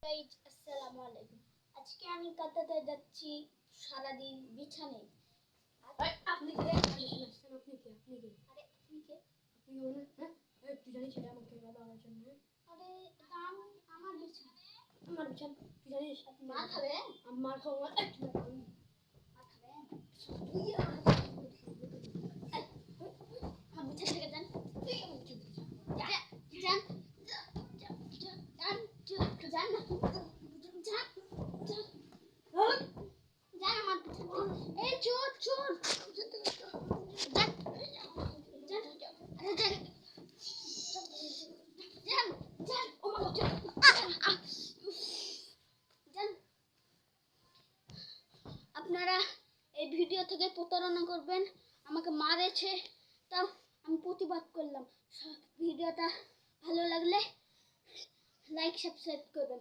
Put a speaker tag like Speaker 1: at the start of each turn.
Speaker 1: Guys, আসসালামু আলাইকুম। আজকে আমি কাটাতে যাচ্ছি সারাদিন বিছানায়।
Speaker 2: আপনি কে? আপনি কে?
Speaker 1: আরে আপনি কে?
Speaker 2: আপনি বলেন। হ্যাঁ, তুই জানিস এটা আমাকে বাবা আমার জন্য।
Speaker 1: আরে এটা আমার বিছানা।
Speaker 2: আমার বিছান তুই জানিস?
Speaker 1: মার খাবে?
Speaker 2: আমার খাওয়া
Speaker 1: মার খাবেন? আমার বিছানা থেকে যান। যান আমার বিছানা। এই চোর চোর। আপনারা এই ভিডিও থেকে প্রতারণা করবেন, আমাকে মারেছে, তাও আমি প্রতিবাদ করলাম। ভিডিওটা ভালো লাগলে লাইক সাবস্ক্রাইব করবেন।